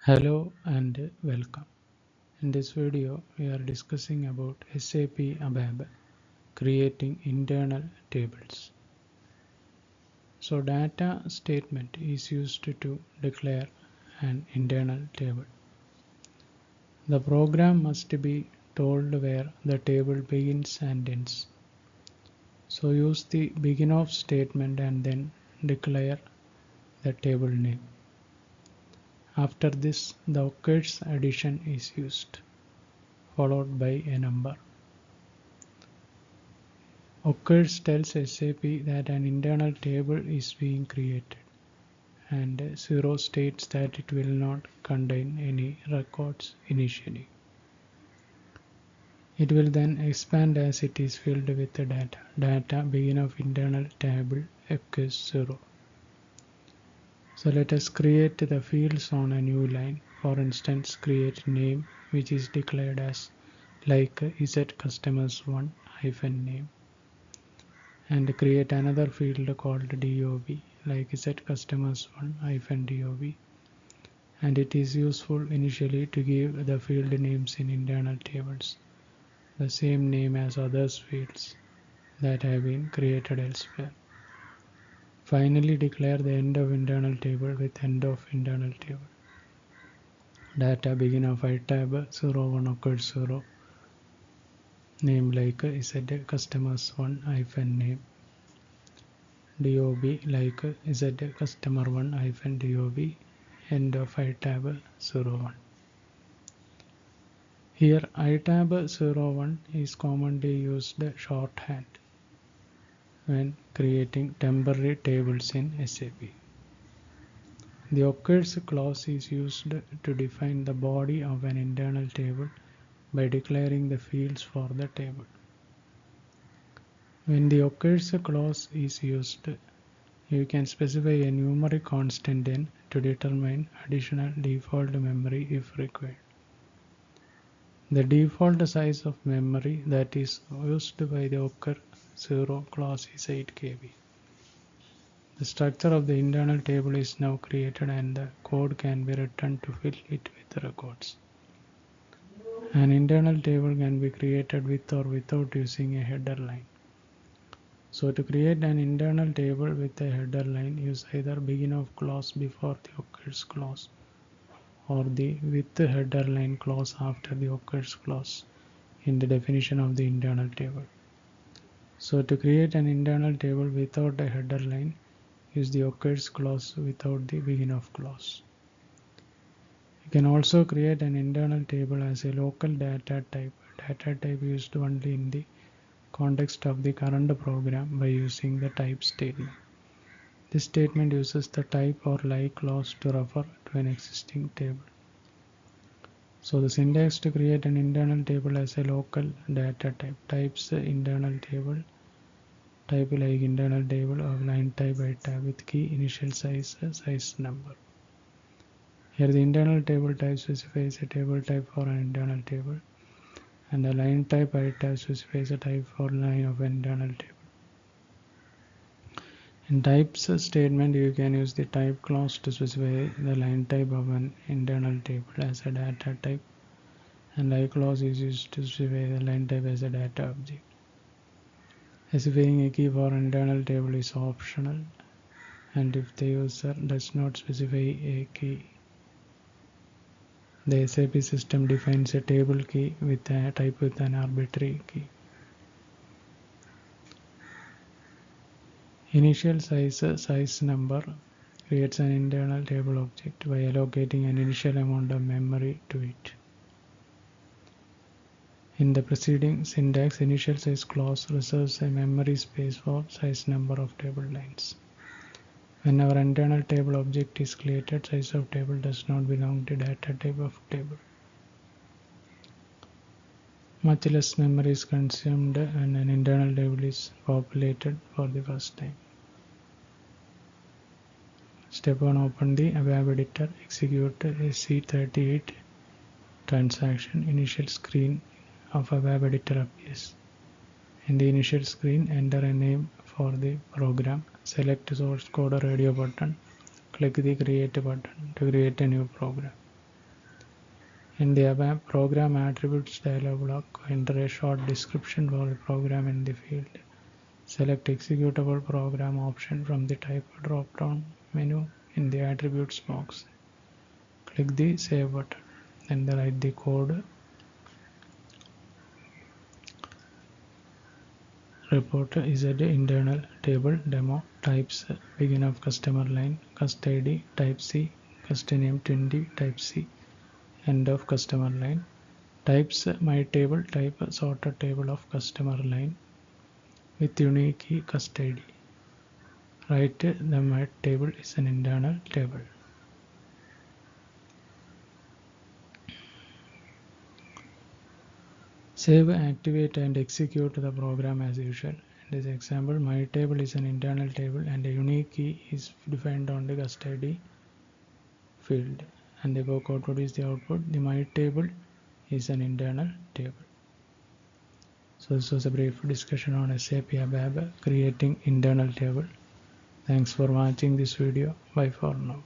Hello and welcome. In this video, we are discussing about SAP ABAP, creating internal tables. So data statement is used to declare an internal table. The program must be told where the table begins and ends. So use the begin of statement and then declare the table name. After this, the occurs addition is used, followed by a number. Occurs tells SAP that an internal table is being created, and 0 states that it will not contain any records initially. It will then expand as it is filled with the data. Data begin of internal table occurs 0. So let us create the fields on a new line. For instance, create name, which is declared as like Z customers 1 hyphen name, and create another field called DOB like Z customers 1 hyphen DOB, and it is useful initially to give the field names in internal tables the same name as others fields that have been created elsewhere. Finally, declare the end of internal table with end of internal table. Data begin of itab 01 occurs 0, name like Z customers 1 hyphen name, DOB like Z customer 1 hyphen DOB, end of itab 01. Here itab 01 is commonly used shorthand when creating temporary tables in SAP. The occurs clause is used to define the body of an internal table by declaring the fields for the table. When the occurs clause is used, you can specify a numeric constant n to determine additional default memory if required. The default size of memory that is used by the occur 0 clause is 8 KB. The structure of the internal table is now created and the code can be written to fill it with records. An internal table can be created with or without using a header line. So to create an internal table with a header line, use either begin of clause before the occurs clause or the with the header line clause after the occurs clause in the definition of the internal table. So to create an internal table without a header line, use the occurs clause without the begin of clause. You can also create an internal table as a local data type used only in the context of the current program by using the type statement. This statement uses the type or like clause to refer to an existing table. So the syntax to create an internal table as a local data types internal table, type like internal table of line type itab with key initial size number. Here the internal table type specifies a table type for an internal table, and the line type itab specifies a type for line of an internal table. In types statement, you can use the type clause to specify the line type of an internal table as a data type, and like clause is used to specify the line type as a data object. Specifying a key for an internal table is optional, and if the user does not specify a key, the SAP system defines a table key with a type with an arbitrary key. Initial size number creates an internal table object by allocating an initial amount of memory to it. In the preceding syntax, initial size clause reserves a memory space for size number of table lines. When our internal table object is created, size of table does not belong to data type of table. Much less memory is consumed when an internal table is populated for the first time. Step 1. Open the ABAP editor, execute a C38 transaction. Initial screen of ABAP editor appears. In the initial screen, enter a name for the program. Select source code or radio button. Click the create button to create a new program. In the ABAP program attributes dialog block, enter a short description for the program in the field. Select executable program option from the type drop-down menu in the attributes box. Click the save button and write the code. Report is an internal table demo. Types begin of customer line, cust ID type C, cust name 20 type C, end of customer line. Types my table type sorted table of customer line with unique key cust ID. Write the my table is an internal table. Save, activate and execute the program as usual. In this example, my table is an internal table and a unique key is defined on the cust ID field, and the go code produce the output. The my table is an internal table. So this was a brief discussion on SAP ABAP creating internal table. Thanks for watching this video. Bye for now.